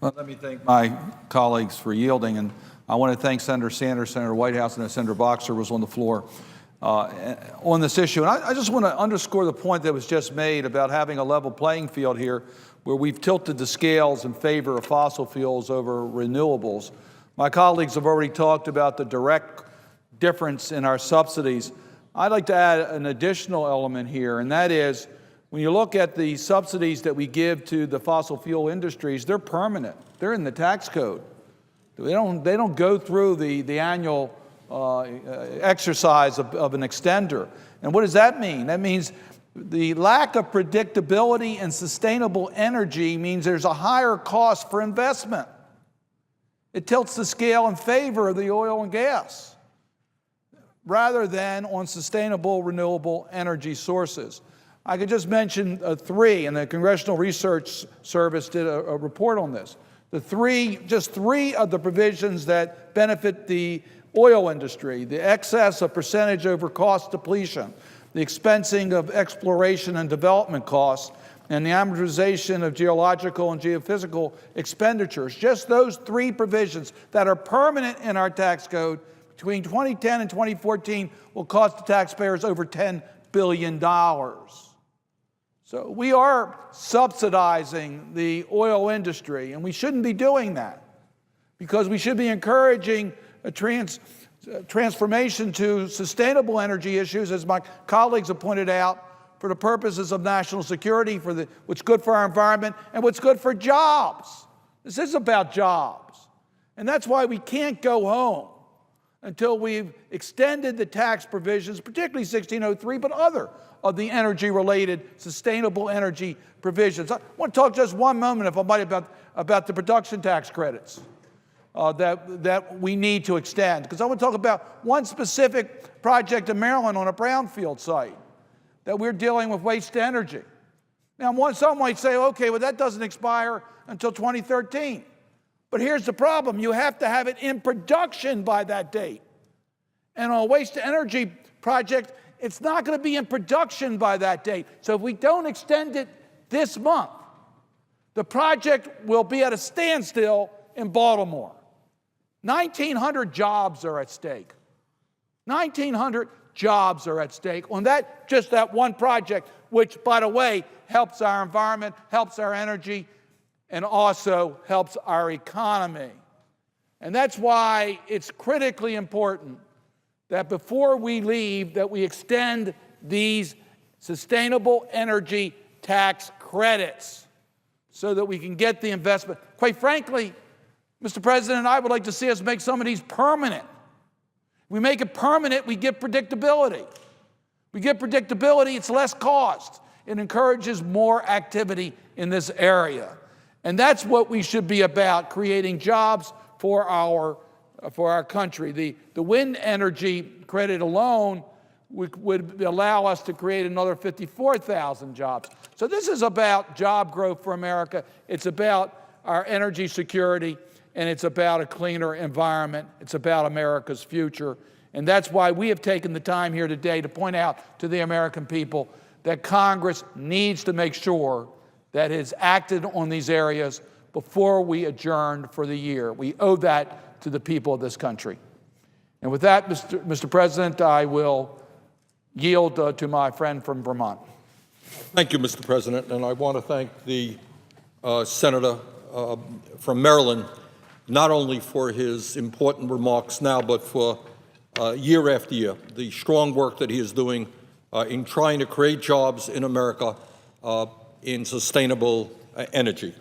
Well, let me thank my colleagues for yielding, and I want to thank Senator Sanders, Senator Whitehouse, and Senator Boxer was on the floor on this issue. And I just want to underscore the point that was just made about having a level playing field here where we've tilted the scales in favor of fossil fuels over renewables. My colleagues have already talked about the direct difference in our subsidies. I'd like to add an additional element here, and that is when you look at the subsidies that we give to the fossil fuel industries, they're permanent. They're in the tax code. They don't go through the annual exercise of an extender. And what does that mean? That means the lack of predictability and sustainable energy means there's a higher cost for investment. It tilts the scale in favor of the oil and gas rather than on sustainable renewable energy sources. I could just mention three, and the Congressional Research Service did a report on this. Just three of the provisions that benefit the oil industry: the excess of percentage over cost depletion, the expensing of exploration and development costs, and the amortization of geological and geophysical expenditures. Just those three provisions that are permanent in our tax code between 2010 and 2014 will cost the taxpayers over $10 billion. So we are subsidizing the oil industry, and we shouldn't be doing that because we should be encouraging a transformation to sustainable energy issues, as my colleagues have pointed out, for the purposes of national security, for what's good for our environment, and what's good for jobs. This is about jobs. And that's why we can't go home until we've extended the tax provisions, particularly 1603, but other of the energy-related sustainable energy provisions. I want to talk just one moment, if I might, about the production tax credits that we need to extend, because I want to talk about one specific project in Maryland on a brownfield site that we're dealing with waste to energy. Now, some might say, okay, well, that doesn't expire until 2013. But here's the problem. You have to have it in production by that date. And on a waste to energy project, it's not going to be in production by that date. So if we don't extend it this month, the project will be at a standstill in Baltimore. 1,900 jobs are at stake. 1,900 jobs are at stake on just that one project, which, by the way, helps our environment, helps our energy, and also helps our economy. And that's why it's critically important that before we leave, that we extend these sustainable energy tax credits so that we can get the investment. Quite frankly, Mr. President, I would like to see us make some of these permanent. We make it permanent, we get predictability. We get predictability, it's less cost. It encourages more activity in this area. And that's what we should be about, creating jobs for our country. The wind energy credit alone would allow us to create another 54,000 jobs. So this is about job growth for America. It's about our energy security, and it's about a cleaner environment. It's about America's future. And that's why we have taken the time here today to point out to the American people that Congress needs to make sure that it's acted on these areas before we adjourn for the year. We owe that to the people of this country. And with that, Mr. President, I will yield to my friend from Vermont. Thank you, Mr. President. And I want to thank the Senator from Maryland, not only for his important remarks now, but for year after year, the strong work that he is doing in trying to create jobs in America in sustainable energy.